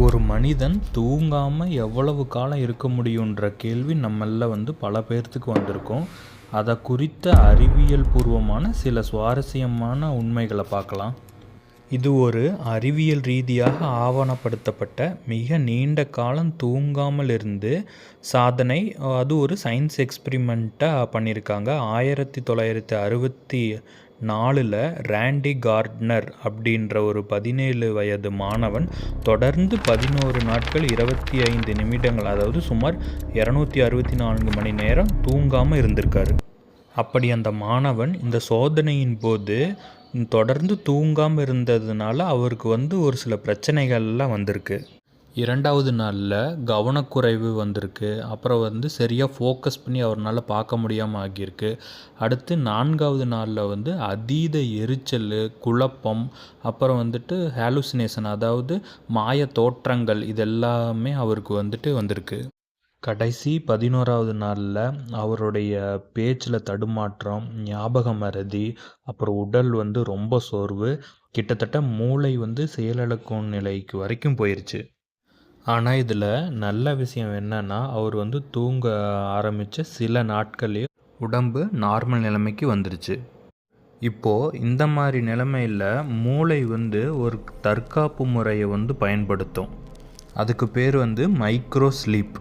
ஒரு மனிதன் தூங்காமல் எவ்வளவு காலம் இருக்க முடியுன்ற கேள்வி நம்மளில் பல பேர்த்துக்கு வந்திருக்கும். அதை குறித்த அறிவியல் பூர்வமான சில சுவாரஸ்யமான உண்மைகளை பார்க்கலாம். இது ஒரு அறிவியல் ரீதியாக ஆவணப்படுத்தப்பட்ட மிக நீண்ட காலம் தூங்காமல் இருந்து சாதனை. அது ஒரு சயின்ஸ் எக்ஸ்பிரிமெண்ட்டாக பண்ணியிருக்காங்க. 1964 ரேண்டி கார்ட்னர் அப்படின்ற ஒரு 17 வயது மாணவன் தொடர்ந்து 11 நாட்கள் 25 நிமிடங்கள், அதாவது சுமார் 264 மணி நேரம் தூங்காமல் இருந்திருக்காரு. அப்படி அந்த மாணவன் இந்த சோதனையின் போது தொடர்ந்து தூங்காமல் இருந்ததுனால அவருக்கு ஒரு சில பிரச்சனைகள்லாம் வந்திருக்கு. 2வது நாளில் கவனக்குறைவு வந்திருக்கு. அப்புறம் சரியாக ஃபோக்கஸ் பண்ணி அவரால் பார்க்க முடியாமல் ஆகியிருக்கு. அடுத்து 4வது நாளில் அதீத எரிச்சல், குழப்பம், அப்புறம் ஹாலுசினேஷன், அதாவது மாய தோற்றங்கள், இதெல்லாமே அவருக்கு வந்திருக்கு. கடைசி 11வது நாளில் அவருடைய பேச்சில் தடுமாற்றம், ஞாபக மறதி, அப்புறம் உடல் ரொம்ப சோர்வு, கிட்டத்தட்ட மூளை செயலிழக்கும் நிலைக்கு வரைக்கும் போயிடுச்சு. ஆனால் இதில் நல்ல விஷயம் என்னன்னா, அவர் தூங்க ஆரம்பித்த சில நாட்களே உடம்பு நார்மல் நிலைமைக்கு வந்துருச்சு. இப்போது இந்த மாதிரி நிலைமையில் மூளை ஒரு தற்காப்பு முறையை பயன்படுத்தும். அதுக்கு பேர் மைக்ரோ ஸ்லீப்.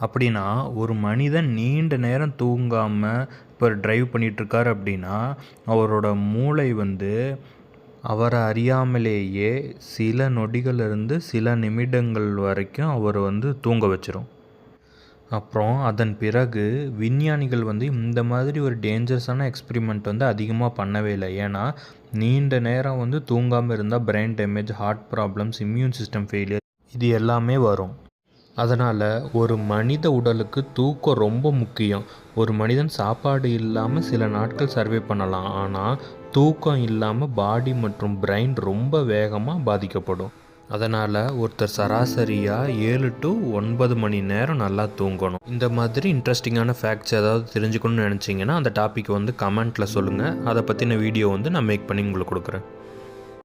அப்படின்னா ஒரு மனிதன் நீண்ட நேரம் தூங்காமல் இப்போ ட்ரைவ் பண்ணிகிட்ருக்கார் அப்படின்னா அவரோட மூளை அவரை அறியாமலேயே சில நொடிகளிலிருந்து சில நிமிடங்கள் வரைக்கும் அவர் தூங்க வச்சிரும். அப்புறம் அதன் பிறகு விஞ்ஞானிகள் இந்த மாதிரி ஒரு டேஞ்சரஸான எக்ஸ்பிரிமெண்ட் அதிகமாக பண்ணவே இல்லை. ஏன்னா நீண்ட நேரம் தூங்காமல் இருந்தால் brain damage, heart problems, immune system failure, இது எல்லாமே வரும். அதனால் ஒரு மனித உடலுக்கு தூக்கம் ரொம்ப முக்கியம். ஒரு மனிதன் சாப்பாடு இல்லாமல் சில நாட்கள் சர்வே பண்ணலாம். ஆனால் தூக்கம் இல்லாமல் பாடி மற்றும் பிரெயின் ரொம்ப வேகமாக பாதிக்கப்படும். அதனால் ஒருத்தர் சராசரியாக 7 to 9 மணி நேரம் நல்லா தூங்கணும். இந்த மாதிரி இன்ட்ரெஸ்டிங்கான ஃபேக்ட்ஸ் ஏதாவது தெரிஞ்சுக்கணும்னு நினச்சிங்கன்னா அந்த டாப்பிக்கை கமெண்ட்டில் சொல்லுங்கள். அதை பற்றின வீடியோ நான் மேக் பண்ணி உங்களுக்கு கொடுக்குறேன்.